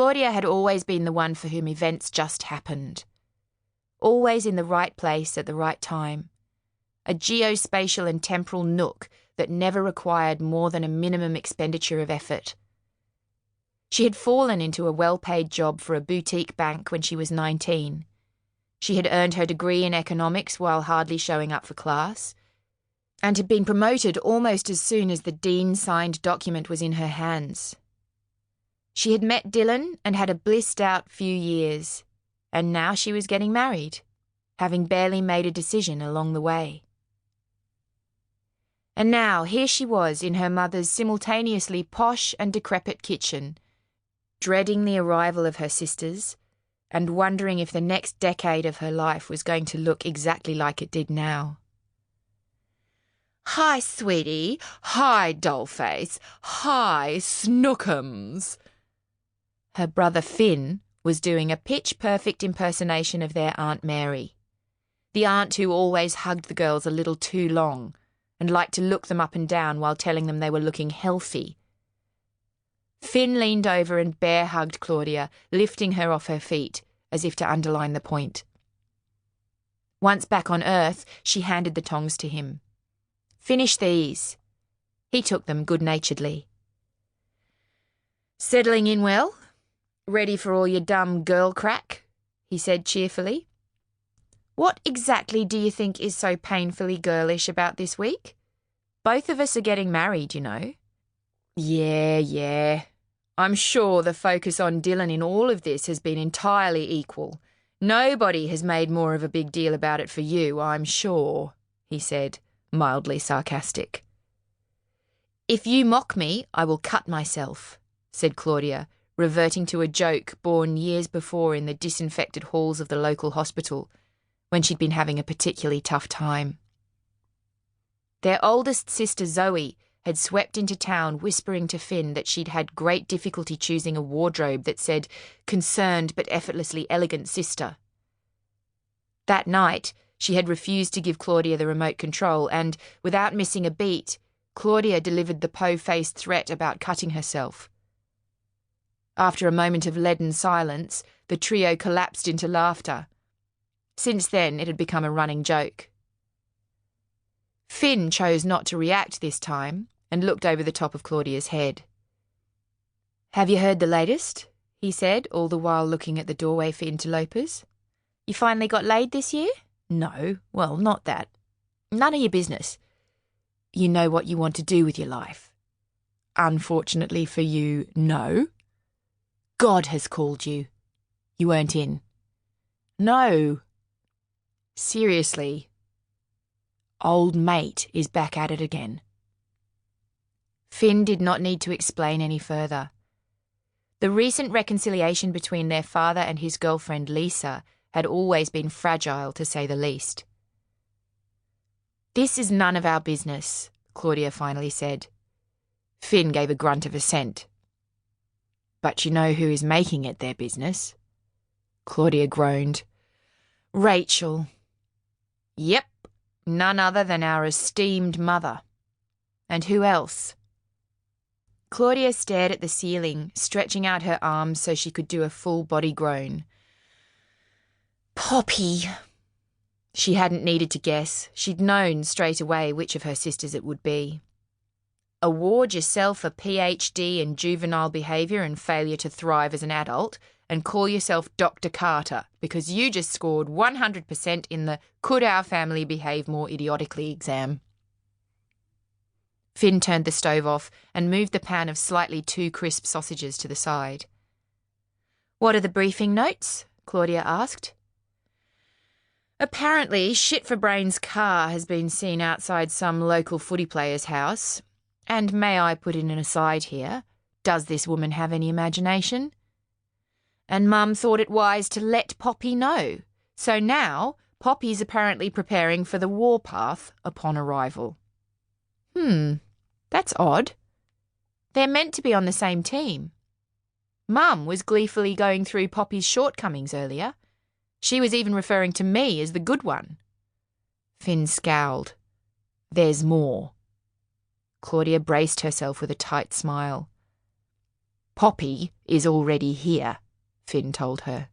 Claudia had always been the one for whom events just happened. Always in the right place at the right time. A geospatial and temporal nook that never required more than a minimum expenditure of effort. She had fallen into a well-paid job for a boutique bank when she was 19. She had earned her degree in economics while hardly showing up for class, and had been promoted almost as soon as the dean-signed document was in her hands. She had met Dylan and had a blissed-out few years, and now she was getting married, having barely made a decision along the way. And now here she was in her mother's simultaneously posh and decrepit kitchen, dreading the arrival of her sisters, and wondering if the next decade of her life was going to look exactly like it did now. "Hi, sweetie. Hi, dollface. Hi, snookums." Her brother Phinn was doing a pitch-perfect impersonation of their Aunt Mary, the aunt who always hugged the girls a little too long and liked to look them up and down while telling them they were looking healthy. Phinn leaned over and bear-hugged Claudia, lifting her off her feet, as if to underline the point. Once back on Earth, she handed the tongs to him. "Finish these." He took them good-naturedly. "Settling in well? Ready for all your dumb girl crack?" he said cheerfully. "What exactly do you think is so painfully girlish about this week? Both of us are getting married, you know." Yeah. I'm sure the focus on Dylan in all of this has been entirely equal. Nobody has made more of a big deal about it for you, I'm sure," he said, mildly sarcastic. "If you mock me, I will cut myself," said Claudia, reverting to a joke born years before in the disinfected halls of the local hospital, when she'd been having a particularly tough time. Their oldest sister Zoe had swept into town whispering to Phinn that she'd had great difficulty choosing a wardrobe that said, "concerned but effortlessly elegant sister." That night, she had refused to give Claudia the remote control and, without missing a beat, Claudia delivered the po-faced threat about cutting herself. After a moment of leaden silence, the trio collapsed into laughter. Since then, it had become a running joke. Phinn chose not to react this time and looked over the top of Claudia's head. "Have you heard the latest?" he said, all the while looking at the doorway for interlopers. "You finally got laid this year?" "No, well, not that. None of your business. You know what you want to do with your life." "Unfortunately for you, no." "God has called you. You weren't in." "No." "Seriously. Old mate is back at it again." Phinn did not need to explain any further. The recent reconciliation between their father and his girlfriend Lisa had always been fragile, to say the least. "This is none of our business," Claudia finally said. Phinn gave a grunt of assent. "But you know who is making it their business?" Claudia groaned. "Rachel." "Yep, none other than our esteemed mother. And who else?" Claudia stared at the ceiling, stretching out her arms so she could do a full body groan. "Poppy." She hadn't needed to guess. She'd known straight away which of her sisters it would be. Award yourself a PhD in juvenile behaviour and failure to thrive as an adult, and call yourself Dr. Carter because you just scored 100% in the Could Our Family Behave More Idiotically exam. Phinn turned the stove off and moved the pan of slightly too crisp sausages to the side. "What are the briefing notes?" Claudia asked. "Apparently, Shit-for-Brains' car has been seen outside some local footy player's house. And may I put in an aside here? Does this woman have any imagination? And Mum thought it wise to let Poppy know. So now, Poppy's apparently preparing for the warpath upon arrival." That's odd. They're meant to be on the same team. Mum was gleefully going through Poppy's shortcomings earlier. She was even referring to me as the good one. Phinn scowled. "There's more." Claudia braced herself with a tight smile. Poppy is already here, Phinn told her.